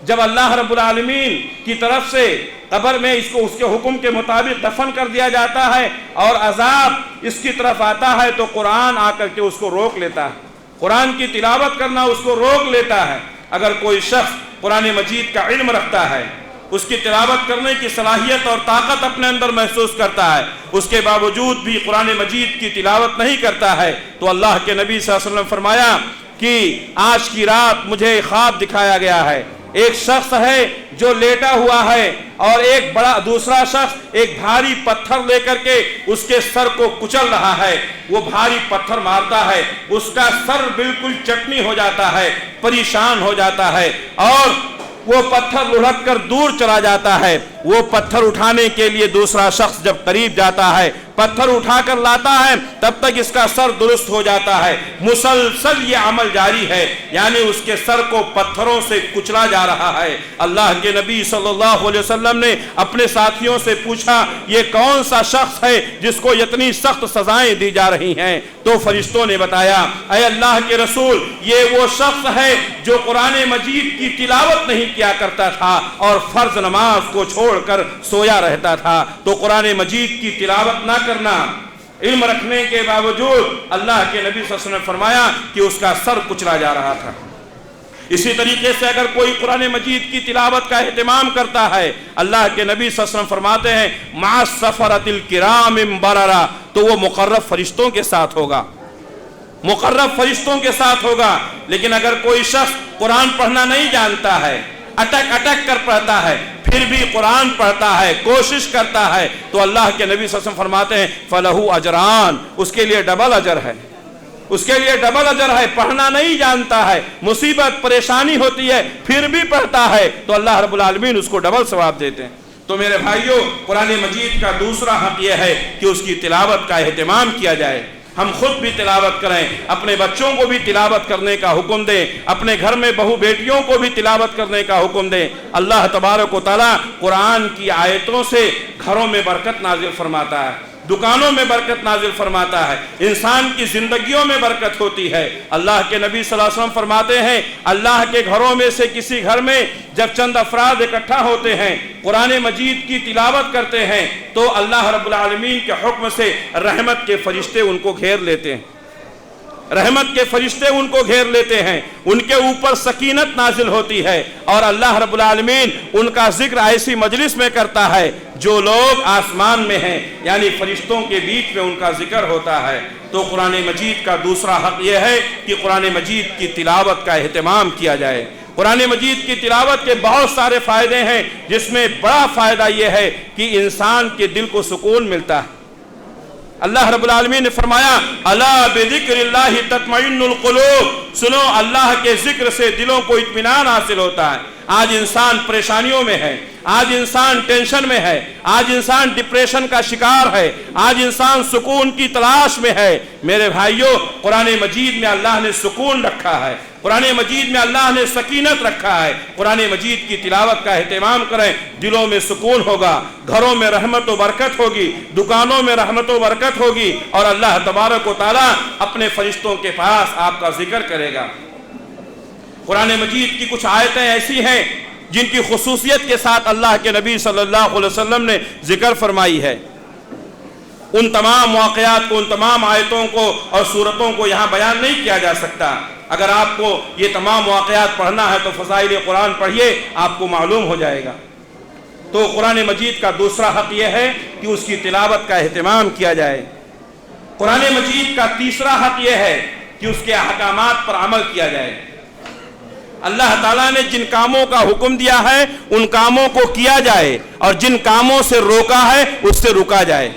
جب اللہ رب العالمین کی طرف سے قبر میں اس کو اس کے حکم کے مطابق دفن کر دیا جاتا ہے اور عذاب اس کی طرف آتا ہے تو قرآن آ کر کے اس کو روک لیتا ہے، قرآن کی تلاوت کرنا اس کو روک لیتا ہے۔ اگر کوئی شخص قرآن مجید کا علم رکھتا ہے، اس کی تلاوت کرنے کی صلاحیت اور طاقت اپنے اندر محسوس کرتا ہے، اس کے باوجود بھی قرآن مجید کی تلاوت نہیں کرتا ہے، تو اللہ کے نبی صلی اللہ علیہ وسلم فرمایا کہ آج کی رات مجھے خواب دکھایا گیا ہے، ایک شخص ہے جو لیٹا ہوا ہے اور ایک بڑا دوسرا شخص ایک بھاری پتھر لے کر کے اس کے سر کو کچل رہا ہے، وہ بھاری پتھر مارتا ہے، اس کا سر بالکل چٹنی ہو جاتا ہے، پریشان ہو جاتا ہے اور وہ پتھر لڑک کر دور چلا جاتا ہے۔ وہ پتھر اٹھانے کے لیے دوسرا شخص جب قریب جاتا ہے، پتھر اٹھا کر لاتا ہے، تب تک اس کا سر درست ہو جاتا ہے۔ مسلسل یہ عمل جاری ہے، یعنی اس کے سر کو پتھروں سے کچلا جا رہا ہے۔ اللہ کے نبی صلی اللہ علیہ وسلم نے اپنے ساتھیوں سے پوچھا یہ کون سا شخص ہے جس کو اتنی سخت سزائیں دی جا رہی ہیں؟ تو فرشتوں نے بتایا اے اللہ کے رسول، یہ وہ شخص ہے جو قرآن مجید کی تلاوت نہیں کیا کرتا تھا اور فرض نماز کو چھوڑ کر سویا رہتا تھا۔ تو قرآن مجید کی تلاوت نہ کرنا، علم رکھنے کے باوجود اللہ کے نبی صلی اللہ علیہ وسلم نے فرمایا کہ اس کا سر کچلا جا رہا تھا۔ اسی طریقے سے اگر کوئی قرآن مجید کی تلاوت کا اہتمام کرتا ہے، اللہ کے نبی صلی اللہ علیہ وسلم فرماتے ہیں مع السفرۃ الکرام بررہ، تو وہ مقرب فرشتوں کے ساتھ ہوگا، مقرب فرشتوں کے ساتھ ہوگا۔ لیکن اگر کوئی شخص قرآن پڑھنا نہیں جانتا ہے، اٹک اٹک کر پڑھتا ہے، پھر بھی قرآن پڑھتا ہے، کوشش کرتا ہے، تو اللہ کے نبی صلی اللہ علیہ وسلم فرماتے ہیں فَلَهُ اجران، اس کے لیے ڈبل اجر ہے، اس کے لیے ڈبل اجر ہے۔ پڑھنا نہیں جانتا ہے، مصیبت پریشانی ہوتی ہے، پھر بھی پڑھتا ہے تو اللہ رب العالمین اس کو ڈبل ثواب دیتے ہیں۔ تو میرے بھائیوں، قرآن مجید کا دوسرا حق یہ ہے کہ اس کی تلاوت کا اہتمام کیا جائے، ہم خود بھی تلاوت کریں، اپنے بچوں کو بھی تلاوت کرنے کا حکم دیں، اپنے گھر میں بہو بیٹیوں کو بھی تلاوت کرنے کا حکم دیں۔ اللہ تبارک و تعالیٰ قرآن کی آیتوں سے گھروں میں برکت نازل فرماتا ہے، دکانوں میں برکت نازل فرماتا ہے، انسان کی زندگیوں میں برکت ہوتی ہے۔ اللہ کے نبی صلی اللہ علیہ وسلم فرماتے ہیں اللہ کے گھروں میں سے کسی گھر میں جب چند افراد اکٹھا ہوتے ہیں، قرآن مجید کی تلاوت کرتے ہیں، تو اللہ رب العالمین کے حکم سے رحمت کے فرشتے ان کو گھیر لیتے ہیں، رحمت کے فرشتے ان کو گھیر لیتے ہیں، ان کے اوپر سکینت نازل ہوتی ہے، اور اللہ رب العالمین ان کا ذکر ایسی مجلس میں کرتا ہے جو لوگ آسمان میں ہیں، یعنی فرشتوں کے بیچ میں ان کا ذکر ہوتا ہے۔ تو قرآن مجید کا دوسرا حق یہ ہے کہ قرآن مجید کی تلاوت کا اہتمام کیا جائے۔ قرآن مجید کی تلاوت کے بہت سارے فائدے ہیں، جس میں بڑا فائدہ یہ ہے کہ انسان کے دل کو سکون ملتا ہے۔ اللہ رب العالمین نے فرمایا الا بذکر اللہ تطمئن القلوب، سنو اللہ کے ذکر سے دلوں کو اطمینان حاصل ہوتا ہے۔ آج انسان پریشانیوں میں ہے، آج انسان ٹینشن میں ہے، آج انسان ڈپریشن کا شکار ہے، آج انسان سکون کی تلاش میں ہے۔ میرے بھائیوں، قرآن مجید میں اللہ نے سکون رکھا ہے، قرآن مجید میں اللہ نے سکینت رکھا ہے۔ قرآن مجید کی تلاوت کا اہتمام کریں، دلوں میں سکون ہوگا، گھروں میں رحمت و برکت ہوگی، دکانوں میں رحمت و برکت ہوگی، اور اللہ تبارک و تعالیٰ اپنے فرشتوں کے پاس آپ کا ذکر کرے گا۔ قرآن مجید کی کچھ آیتیں ایسی ہیں جن کی خصوصیت کے ساتھ اللہ کے نبی صلی اللہ علیہ وسلم نے ذکر فرمائی ہے۔ ان تمام واقعات کو، ان تمام آیتوں کو اور صورتوں کو یہاں بیان نہیں کیا جا سکتا۔ اگر آپ کو یہ تمام واقعات پڑھنا ہے تو فضائل قرآن پڑھیے، آپ کو معلوم ہو جائے گا۔ تو قرآن مجید کا دوسرا حق یہ ہے کہ اس کی تلاوت کا اہتمام کیا جائے۔ قرآن مجید کا تیسرا حق یہ ہے کہ اس کے احکامات پر عمل کیا جائے۔ اللہ تعالیٰ نے جن کاموں کا حکم دیا ہے ان کاموں کو کیا جائے، اور جن کاموں سے روکا ہے اس سے رکا جائے۔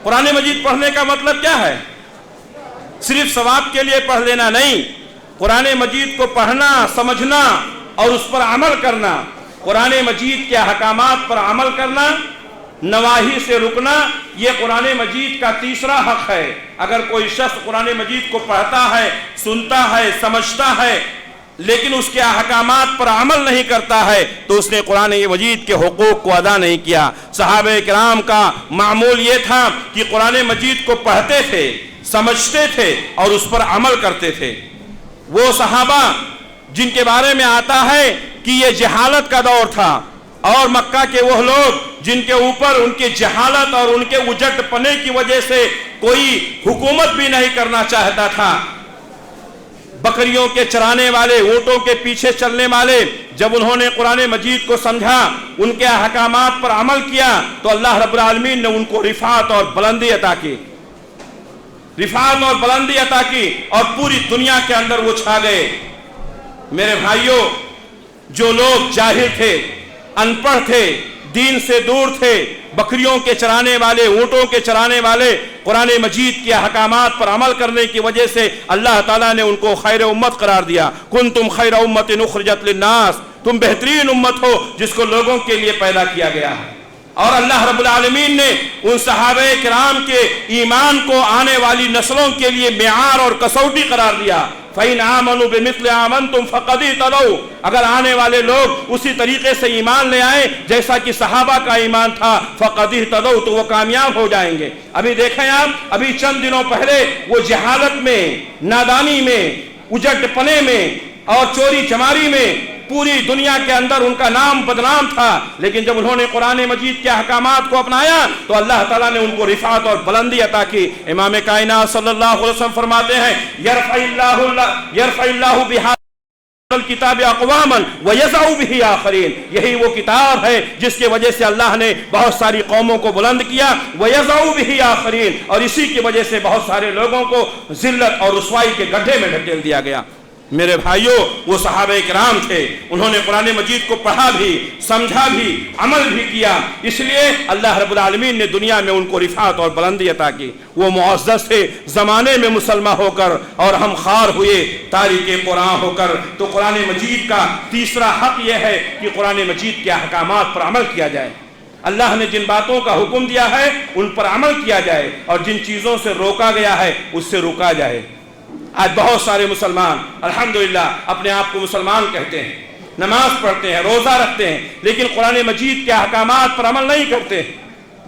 قرآن مجید پڑھنے کا مطلب کیا ہے؟ صرف ثواب کے لیے پڑھ لینا نہیں، قرآن مجید کو پڑھنا، سمجھنا اور اس پر عمل کرنا، قرآن مجید کے احکامات پر عمل کرنا، نواہی سے رکنا، یہ قرآن مجید کا تیسرا حق ہے۔ اگر کوئی شخص قرآن مجید کو پڑھتا ہے، سنتا ہے، سمجھتا ہے، لیکن اس کے احکامات پر عمل نہیں کرتا ہے تو اس نے قرآن مجید کے حقوق کو ادا نہیں کیا۔ صحابہ کرام کا معمول یہ تھا کہ قرآن مجید کو پڑھتے تھے، سمجھتے تھے اور اس پر عمل کرتے تھے۔ وہ صحابہ جن کے بارے میں آتا ہے کہ یہ جہالت کا دور تھا، اور مکہ کے وہ لوگ جن کے اوپر ان کی جہالت اور ان کے اجٹ پنے کی وجہ سے کوئی حکومت بھی نہیں کرنا چاہتا تھا، بکریوں کے چرانے والے، اونٹوں کے پیچھے چلنے والے، جب انہوں نے قرآن مجید کو سمجھا، ان کے احکامات پر عمل کیا، تو اللہ رب العالمین نے ان کو رفعت اور بلندی عطا کی، رفعت اور بلندی عطا کی، اور پوری دنیا کے اندر وہ چھا گئے۔ میرے بھائیوں، جو لوگ جاہل تھے، ان پڑھ تھے، دین سے دور تھے، بکریوں کے چرانے والے، اونٹوں کے چرانے والے، قرآن مجید کے احکامات پر عمل کرنے کی وجہ سے اللہ تعالیٰ نے ان کو خیر امت قرار دیا۔ کنتم خیر امت اخرجت للناس، تم بہترین امت ہو جس کو لوگوں کے لیے پیدا کیا گیا ہے۔ اور اللہ رب العالمین نے ان صحابہ کرام کے ایمان کو آنے والی نسلوں کے لیے معیار اور کسوٹی قرار دیا۔ فَإِنْ آمَنُوا بِمِثْلِ آمَنْتُمْ فَقَدْ اهْتَدَوْا، اگر آنے والے لوگ اسی طریقے سے ایمان لے آئے جیسا کہ صحابہ کا ایمان تھا، فَقَدْ اهْتَدَوْا، تو وہ کامیاب ہو جائیں گے۔ ابھی دیکھیں آپ، ابھی چند دنوں پہلے وہ جہالت میں، نادانی میں، اجٹ پنے میں اور چوری چماری میں پوری دنیا کے اندر ان کا نام بدنام تھا، لیکن جب انہوں نے قرآن مجید کے احکامات کو اپنایا تو اللہ تعالیٰ نے ان کو رفعت اور بلندی عطا کی۔ امام کائنات صلی اللہ علیہ وسلم فرماتے ہیں، یرفع اللہ بہذا الکتاب اقواما ویضع بہ آخرین، یہی وہ کتاب ہے جس کی وجہ سے اللہ نے بہت ساری قوموں کو بلند کیا، ویضع بہ آخرین، اور اسی کی وجہ سے بہت سارے لوگوں کو ذلت اور رسوائی کے گڈھے میں ڈھکیل دیا گیا۔ میرے بھائیوں، وہ صحابہ کرام تھے، انہوں نے قرآن مجید کو پڑھا بھی، سمجھا بھی، عمل بھی کیا، اس لیے اللہ رب العالمین نے دنیا میں ان کو رفعت اور بلندی عطا کی۔ وہ معزز تھے زمانے میں مسلمان ہو کر، اور ہم خار ہوئے تاریک قرآن ہو کر۔ تو قرآن مجید کا تیسرا حق یہ ہے کہ قرآن مجید کے احکامات پر عمل کیا جائے۔ اللہ نے جن باتوں کا حکم دیا ہے ان پر عمل کیا جائے، اور جن چیزوں سے روکا گیا ہے اس سے روکا جائے۔ آج بہت سارے مسلمان الحمدللہ اپنے آپ کو مسلمان کہتے ہیں، نماز پڑھتے ہیں، روزہ رکھتے ہیں، لیکن قرآن مجید کے احکامات پر عمل نہیں کرتے ہیں۔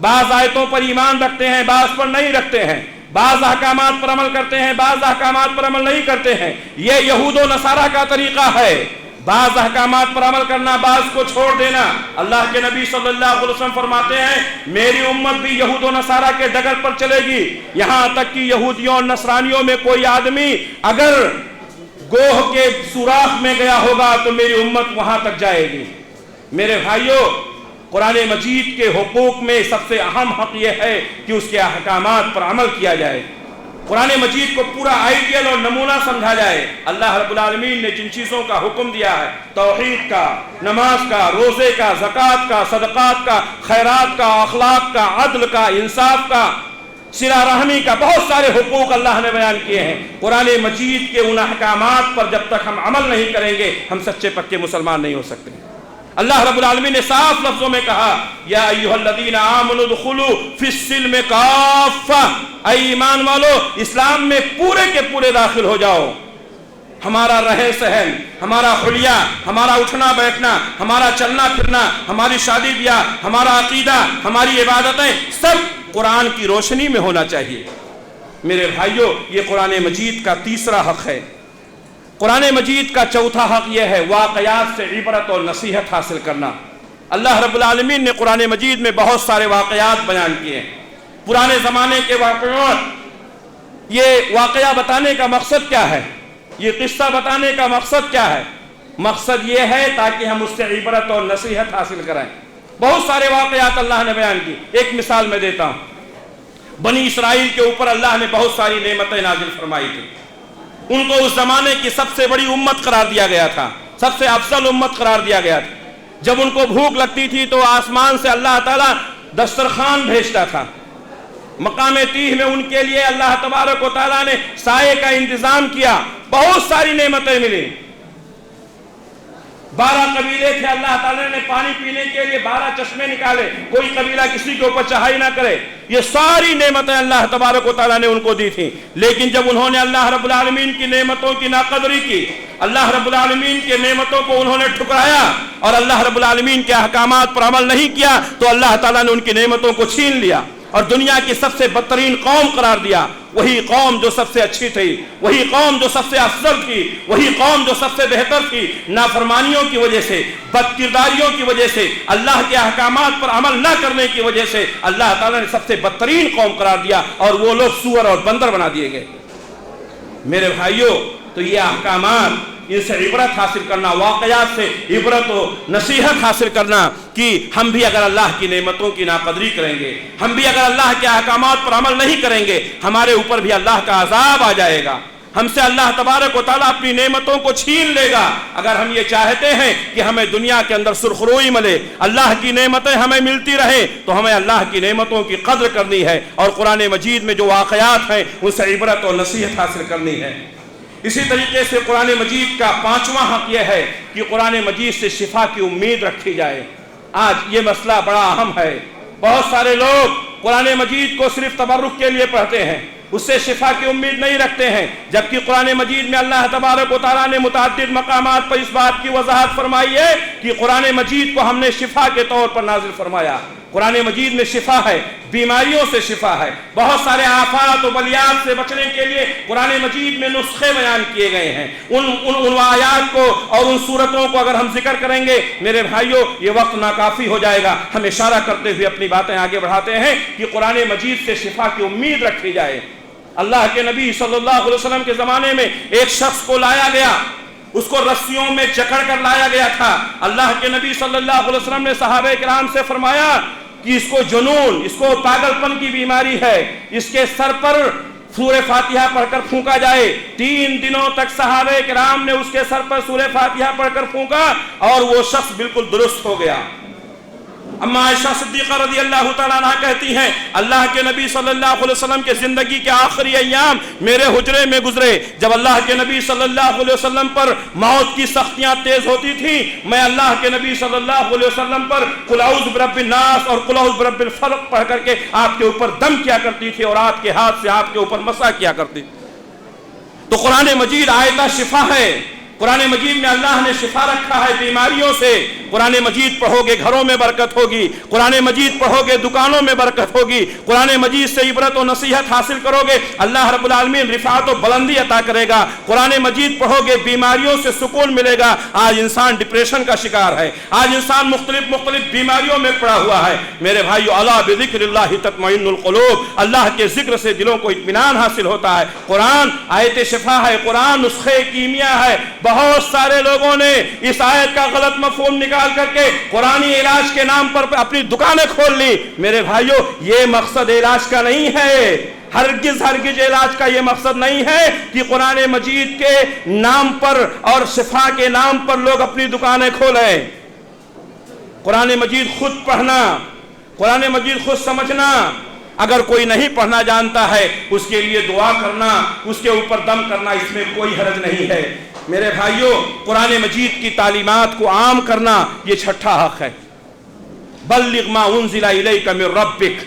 بعض آیتوں پر ایمان رکھتے ہیں، بعض پر نہیں رکھتے ہیں، بعض احکامات پر عمل کرتے ہیں، بعض احکامات پر عمل نہیں کرتے ہیں۔ یہ یہود و نصارہ کا طریقہ ہے، بعض احکامات پر عمل کرنا، بعض کو چھوڑ دینا۔ اللہ کے نبی صلی اللہ علیہ وسلم فرماتے ہیں، میری امت بھی یہود و نصارہ کے ڈگر پر چلے گی، یہاں تک کہ یہودیوں اور نصرانیوں میں کوئی آدمی اگر گوہ کے سوراخ میں گیا ہوگا تو میری امت وہاں تک جائے گی۔ میرے بھائیوں، قرآن مجید کے حقوق میں سب سے اہم حق یہ ہے کہ اس کے احکامات پر عمل کیا جائے، قرآن مجید کو پورا آئیڈیل اور نمونہ سمجھا جائے۔ اللہ رب العالمین نے جن چیزوں کا حکم دیا ہے، توحید کا، نماز کا، روزے کا، زکوٰۃ کا، صدقات کا، خیرات کا، اخلاق کا، عدل کا، انصاف کا، صلہ رحمی کا، بہت سارے حقوق اللہ نے بیان کیے ہیں۔ قرآن مجید کے ان احکامات پر جب تک ہم عمل نہیں کریں گے ہم سچے پکے مسلمان نہیں ہو سکتے۔ اللہ رب العالمین نے صاف لفظوں میں کہا، یا ایھا الذین آمنوا ادخلوا فی السلم کافہ، اے ایمان والو اسلام میں پورے کے پورے داخل ہو جاؤ۔ ہمارا رہن سہن، ہمارا حلیہ، ہمارا اٹھنا بیٹھنا، ہمارا چلنا پھرنا، ہماری شادی بیاہ، ہمارا عقیدہ، ہماری عبادتیں سب قرآن کی روشنی میں ہونا چاہیے۔ میرے بھائیوں، یہ قرآن مجید کا تیسرا حق ہے۔ قرآن مجید کا چوتھا حق یہ ہے واقعات سے عبرت اور نصیحت حاصل کرنا۔ اللہ رب العالمین نے قرآن مجید میں بہت سارے واقعات بیان کیے ہیں، پرانے زمانے کے واقعات۔ یہ واقعہ بتانے کا مقصد کیا ہے؟ یہ قصہ بتانے کا مقصد کیا ہے؟ مقصد یہ ہے تاکہ ہم اس سے عبرت اور نصیحت حاصل کریں۔ بہت سارے واقعات اللہ نے بیان کی۔ ایک مثال میں دیتا ہوں، بنی اسرائیل کے اوپر اللہ نے بہت ساری نعمتیں نازل فرمائی تھی۔ ان کو اس زمانے کی سب سے بڑی امت قرار دیا گیا تھا، سب سے افضل امت قرار دیا گیا تھا۔ جب ان کو بھوک لگتی تھی تو آسمان سے اللہ تعالیٰ دسترخوان بھیجتا تھا۔ مقام تیہ میں ان کے لیے اللہ تبارک و تعالیٰ نے سائے کا انتظام کیا، بہت ساری نعمتیں ملی۔ 12 قبیلے تھے، اللہ تعالیٰ نے پانی پینے کے لیے 12 چشمے نکالے، کوئی قبیلہ کسی کے اوپر چڑھائی نہ کرے۔ یہ ساری نعمتیں اللہ تبارک و تعالیٰ نے ان کو دی تھیں، لیکن جب انہوں نے اللہ رب العالمین کی نعمتوں کی ناقدری کی، اللہ رب العالمین کے نعمتوں کو انہوں نے ٹھکرایا اور اللہ رب العالمین کے احکامات پر عمل نہیں کیا، تو اللہ تعالیٰ نے ان کی نعمتوں کو چھین لیا۔ اور دنیا کی سب سے بدترین قوم قرار دیا. وہی قوم جو سب سے اچھی تھی، وہی قوم جو سب سے افضل تھی، وہی قوم جو سب سے بہتر تھی، نافرمانیوں کی وجہ سے، بد کرداریوں کی وجہ سے، اللہ کے احکامات پر عمل نہ کرنے کی وجہ سے اللہ تعالیٰ نے سب سے بدترین قوم قرار دیا اور وہ لوگ سور اور بندر بنا دیے گئے. میرے بھائیوں، تو یہ احکامات، ان سے عبرت حاصل کرنا، واقعات سے عبرت و نصیحت حاصل کرنا کہ ہم بھی اگر اللہ کی نعمتوں کی ناقدری کریں گے، ہم بھی اگر اللہ کے احکامات پر عمل نہیں کریں گے، ہمارے اوپر بھی اللہ کا عذاب آ جائے گا. ہم سے اللہ تبارک و تعالیٰ اپنی نعمتوں کو چھین لے گا. اگر ہم یہ چاہتے ہیں کہ ہمیں دنیا کے اندر سرخروئی ملے، اللہ کی نعمتیں ہمیں ملتی رہیں، تو ہمیں اللہ کی نعمتوں کی قدر کرنی ہے اور قرآن مجید میں جو واقعات ہیں ان سے عبرت اور نصیحت حاصل کرنی ہے. اسی طریقے سے قرآن مجید کا 5واں حق یہ ہے کہ قرآن مجید سے شفا کی امید رکھی جائے. آج یہ مسئلہ بڑا اہم ہے. بہت سارے لوگ قرآن مجید کو صرف تبرک کے لیے پڑھتے ہیں، اس سے شفا کی امید نہیں رکھتے ہیں، جبکہ قرآن مجید میں اللہ تبارک و تعالیٰ نے متعدد مقامات پر اس بات کی وضاحت فرمائی ہے کہ قرآن مجید کو ہم نے شفا کے طور پر نازل فرمایا. قرآن مجید میں شفا ہے، بیماریوں سے شفا ہے. بہت سارے آفات و بلیات سے بچنے کے لیے قرآن مجید میں نسخے بیان کیے گئے ہیں. ان آیات کو اور ان صورتوں کو اگر ہم ذکر کریں گے میرے بھائیوں یہ وقت ناکافی ہو جائے گا. ہم اشارہ کرتے ہوئے اپنی باتیں آگے بڑھاتے ہیں کہ قرآن مجید سے شفا کی امید رکھی جائے. اللہ کے نبی صلی اللہ علیہ وسلم کے زمانے میں ایک شخص کو لایا گیا، اس کو رسیوں میں جکڑ کر لایا گیا تھا. اللہ کے نبی صلی اللہ علیہ وسلم نے صحابہ کرام سے فرمایا کہ اس کو جنون، اس کو پاگل پن کی بیماری ہے، اس کے سر پر سورہ فاتحہ پڑھ کر پھونکا جائے. 3 دنوں تک صحابہ کرام نے اس کے سر پر سورہ فاتحہ پڑھ کر پھونکا اور وہ شخص بالکل درست ہو گیا. اما عائشہ صدیقہ رضی اللہ تعالیٰ عنہ کہتی ہیں اللہ کے نبی صلی اللہ علیہ وسلم کے زندگی کے آخری ایام میرے حجرے میں گزرے. جب اللہ کے نبی صلی اللہ علیہ وسلم پر موت کی سختیاں تیز ہوتی تھیں، میں اللہ کے نبی صلی اللہ علیہ وسلم پر قل اعوذ برب الناس اور قل اعوذ برب الفلق پڑھ کر کے آپ کے اوپر دم کیا کرتی تھی اور آپ کے ہاتھ سے آپ کے اوپر مسح کیا کرتی. تو قرآن مجید آیتہ شفا ہے. قرآن مجید میں اللہ نے شفا رکھا ہے بیماریوں سے. قرآن مجید پڑھو گے گھروں میں برکت ہوگی، قرآن مجید پڑھو گے دکانوں میں برکت ہوگی، قرآن مجید سے عبرت و نصیحت حاصل کرو گے اللہ رب العالمین رفعت و بلندی عطا کرے گا. قرآن مجید پڑھو گے بیماریوں سے سکون ملے گا. آج انسان ڈپریشن کا شکار ہے، آج انسان مختلف بیماریوں میں پڑا ہوا ہے. میرے بھائیو الا بذکر اللہ تطمئن القلوب، اللہ کے ذکر سے دلوں کو اطمینان حاصل ہوتا ہے. قرآن آیت شفا ہے، قرآن نسخے کیمیا ہے. بہت سارے لوگوں نے اس آیت کا غلط مفہوم نکال کر کے قرآنی علاج کے نام پر اپنی دکانیں کھول لی. میرے بھائیو یہ مقصد علاج کا نہیں ہے، ہرگز علاج کا یہ مقصد نہیں ہے کہ قرآن مجید کے نام پر اور شفا کے نام پر لوگ اپنی دکانیں کھولیں. قرآن مجید خود پڑھنا، قرآن مجید خود سمجھنا. اگر کوئی نہیں پڑھنا جانتا ہے اس کے لیے دعا کرنا، اس کے اوپر دم کرنا، اس میں کوئی حرج نہیں ہے. میرے بھائیوں قرآن مجید کی تعلیمات کو عام کرنا یہ 6واں حق ہے. بلغ ما انزل الیک من ربک،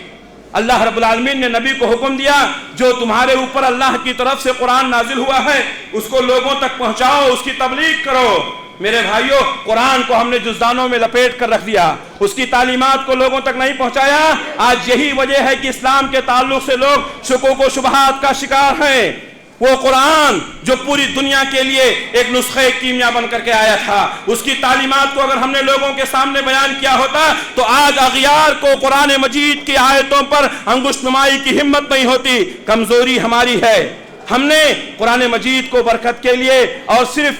اللہ رب العالمین نے نبی کو حکم دیا جو تمہارے اوپر اللہ کی طرف سے قرآن نازل ہوا ہے اس کو لوگوں تک پہنچاؤ، اس کی تبلیغ کرو. میرے بھائیوں قرآن کو ہم نے جزدانوں میں لپیٹ کر رکھ دیا، اس کی تعلیمات کو لوگوں تک نہیں پہنچایا. آج یہی وجہ ہے کہ اسلام کے تعلق سے لوگ شکوک و شبہات کا شکار ہیں. وہ قرآن جو پوری دنیا کے لیے ایک نسخے کیمیا بن کر کے آیا تھا، اس کی تعلیمات کو اگر ہم نے لوگوں کے سامنے بیان کیا ہوتا تو آج اغیار کو قرآن مجید کی آیتوں پر انگشت نمائی کی ہمت نہیں ہوتی. کمزوری ہماری ہے، ہم نے قرآن مجید کو برکت کے لیے اور صرف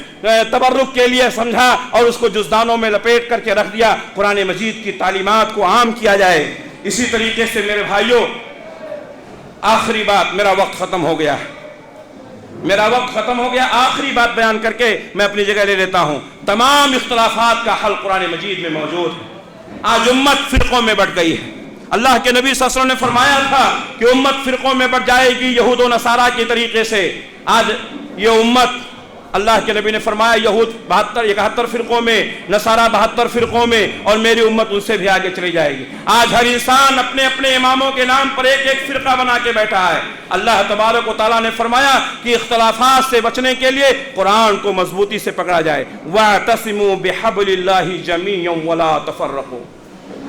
تبرک کے لیے سمجھا اور اس کو جزدانوں میں لپیٹ کر کے رکھ دیا. قرآن مجید کی تعلیمات کو عام کیا جائے. اسی طریقے سے میرے بھائیوں آخری بات، میرا وقت ختم ہو گیا، آخری بات بیان کر کے میں اپنی جگہ لے لیتا ہوں. تمام اختلافات کا حل قرآن مجید میں موجود ہے. آج امت فرقوں میں بٹ گئی ہے. اللہ کے نبی صلی اللہ علیہ وسلم نے فرمایا تھا کہ امت فرقوں میں بٹ جائے گی یہود و نصارہ کے طریقے سے. آج یہ امت، اللہ کے نبی نے فرمایا یہود 71 فرقوں میں، نصارہ 72 فرقوں میں، اور میری امت ان سے بھی آگے چلی جائے گی. آج ہر انسان اپنے اپنے اماموں کے نام پر ایک فرقہ بنا کے بیٹھا ہے. اللہ تبارک و تعالیٰ نے فرمایا کہ اختلافات سے بچنے کے لیے قرآن کو مضبوطی سے پکڑا جائے. وَاعْتَصِمُوا بِحَبْلِ اللَّهِ جَمِيعًا وَلَا تَفَرَّقُوا.